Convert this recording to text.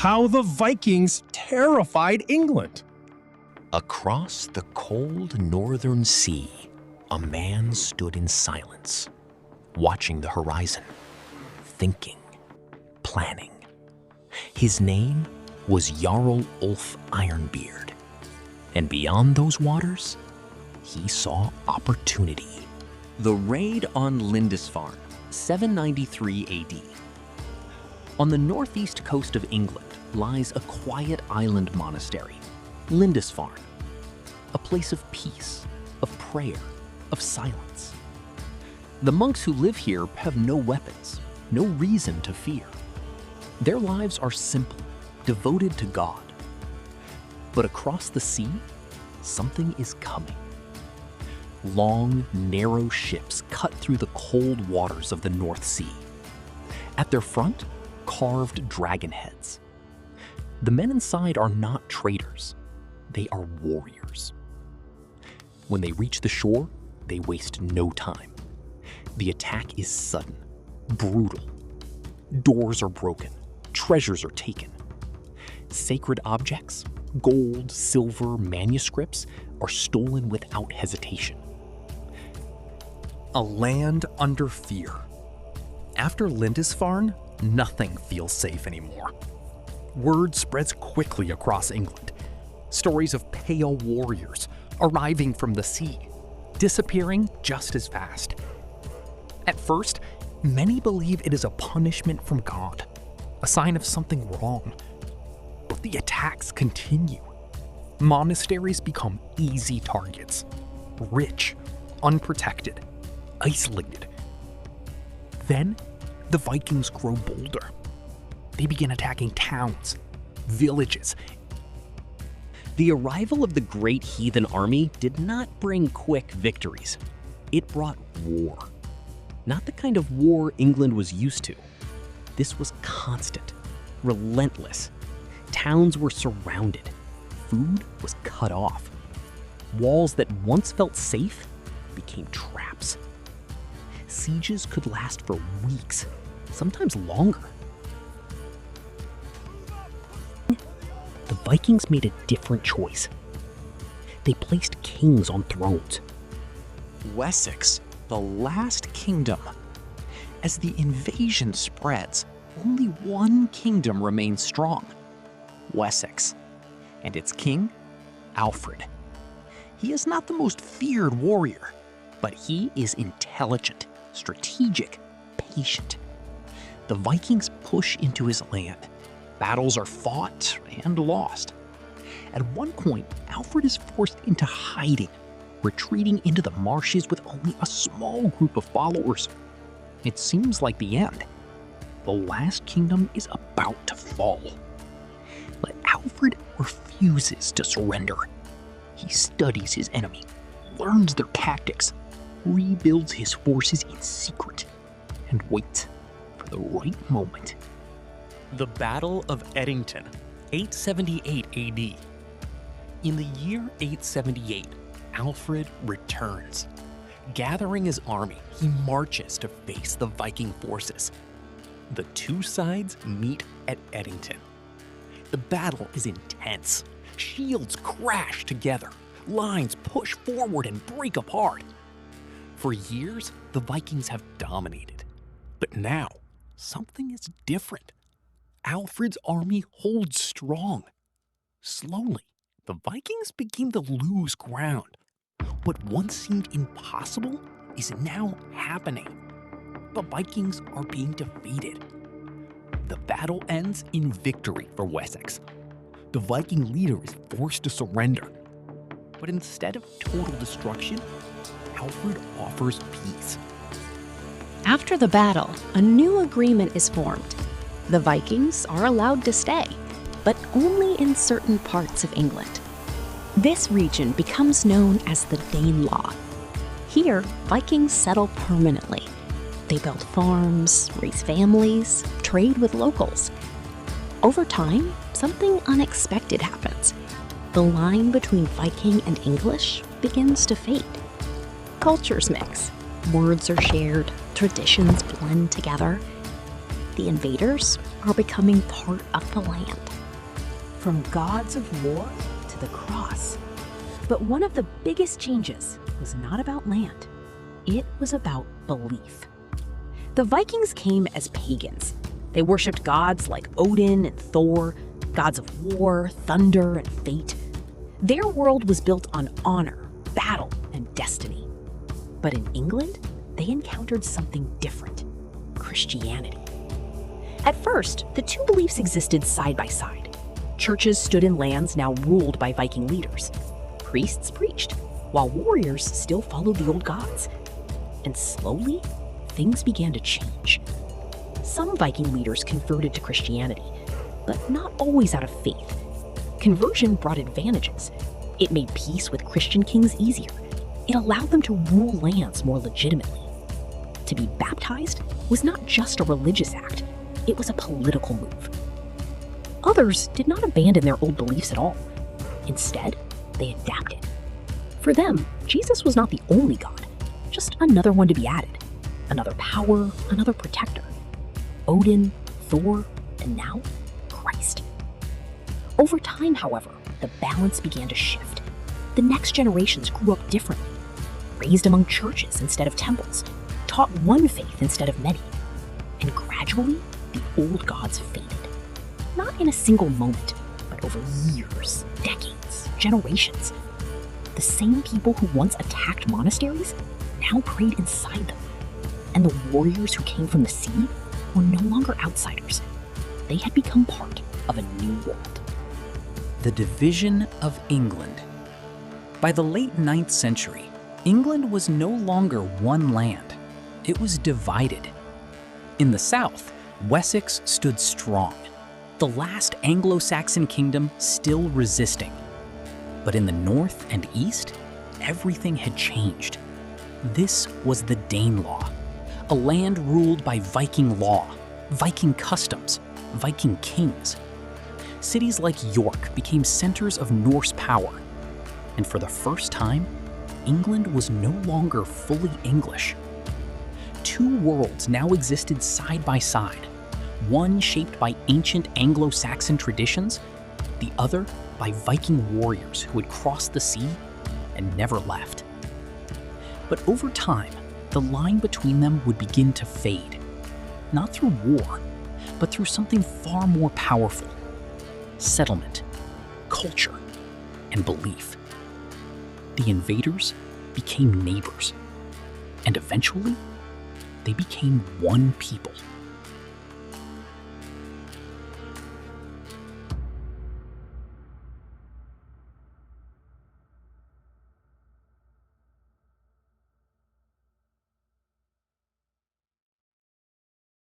how the Vikings terrified England. Across the cold northern sea, a man stood in silence, watching the horizon, thinking, planning. His name was Jarl Ulf Ironbeard, and beyond those waters, he saw opportunity. The Raid on Lindisfarne, 793 AD. On the northeast coast of England lies a quiet island monastery, Lindisfarne, a place of peace, of prayer, of silence. The monks who live here have no weapons, no reason to fear. Their lives are simple, devoted to God. But across the sea, something is coming. Long, narrow ships cut through the cold waters of the North Sea. At their front, carved dragon heads. The men inside are not traders. They are warriors. When they reach the shore, they waste no time. The attack is sudden, brutal. Doors are broken, treasures are taken. Sacred objects, gold, silver, manuscripts, are stolen without hesitation. A land under fear. After Lindisfarne, nothing feels safe anymore. Word spreads quickly across England. Stories of pale warriors arriving from the sea, disappearing just as fast. At first, many believe it is a punishment from God, a sign of something wrong. But the attacks continue. Monasteries become easy targets, rich, unprotected, isolated. Then, the Vikings grow bolder. They begin attacking towns, villages. The arrival of the great heathen army did not bring quick victories. It brought war. Not the kind of war England was used to. This was constant, relentless. Towns were surrounded. Food was cut off. Walls that once felt safe became traps. Sieges could last for weeks, sometimes longer. The Vikings made a different choice. They placed kings on thrones. Wessex, the last kingdom. As the invasion spreads, only one kingdom remains strong, Wessex, and its king, Alfred. He is not the most feared warrior, but he is intelligent, strategic, patient. The Vikings push into his land. Battles are fought and lost. At one point, Alfred is forced into hiding, retreating into the marshes with only a small group of followers. It seems like the end. The last kingdom is about to fall. But Alfred refuses to surrender. He studies his enemy, learns their tactics, rebuilds his forces in secret, and waits for the right moment. The Battle of Edington, 878 AD. In the year 878, Alfred returns. Gathering his army, he marches to face the Viking forces. The two sides meet at Edington. The battle is intense. Shields crash together. Lines push forward and break apart. For years, the Vikings have dominated. But now, something is different. Alfred's army holds strong. Slowly, the Vikings begin to lose ground. What once seemed impossible is now happening. The Vikings are being defeated. The battle ends in victory for Wessex. The Viking leader is forced to surrender. But instead of total destruction, Alfred offers peace. After the battle, a new agreement is formed. The Vikings are allowed to stay, but only in certain parts of England. This region becomes known as the Danelaw. Here, Vikings settle permanently. They build farms, raise families, trade with locals. Over time, something unexpected happens. The line between Viking and English begins to fade. Cultures mix, words are shared, traditions blend together. the invaders are becoming part of the land. From gods of war to the cross. But one of the biggest changes was not about land. It was about belief. The Vikings came as pagans. They worshipped gods like Odin and Thor, gods of war, thunder, and fate. Their world was built on honor, battle, and destiny. But in England, they encountered something different: Christianity. At first, the two beliefs existed side by side. Churches stood in lands now ruled by Viking leaders. Priests preached, while warriors still followed the old gods. And slowly, things began to change. Some Viking leaders converted to Christianity, but not always out of faith. Conversion brought advantages. It made peace with Christian kings easier. It allowed them to rule lands more legitimately. To be baptized was not just a religious act, it was a political move. Others did not abandon their old beliefs at all. Instead, they adapted. For them, Jesus was not the only God, just another one to be added. Another power, another protector. Odin, Thor, and now Christ. Over time, however, the balance began to shift. The next generations grew up differently, raised among churches instead of temples, taught one faith instead of many. And gradually, the old gods faded. Not in a single moment, but over years, decades, generations. The same people who once attacked monasteries now prayed inside them. And the warriors who came from the sea were no longer outsiders. They had become part of a new world. The division of England. By the late 9th century, England was no longer one land. It was divided. In the south, Wessex stood strong, the last Anglo-Saxon kingdom still resisting. But in the north and east, everything had changed. This was the Danelaw, a land ruled by Viking law, Viking customs, Viking kings. Cities like York became centers of Norse power. And for the first time, England was no longer fully English. Two worlds now existed side by side, one shaped by ancient Anglo-Saxon traditions, the other by Viking warriors who had crossed the sea and never left. But over time, the line between them would begin to fade, not through war, but through something far more powerful: settlement, culture, and belief. The invaders became neighbors, and eventually, they became one people.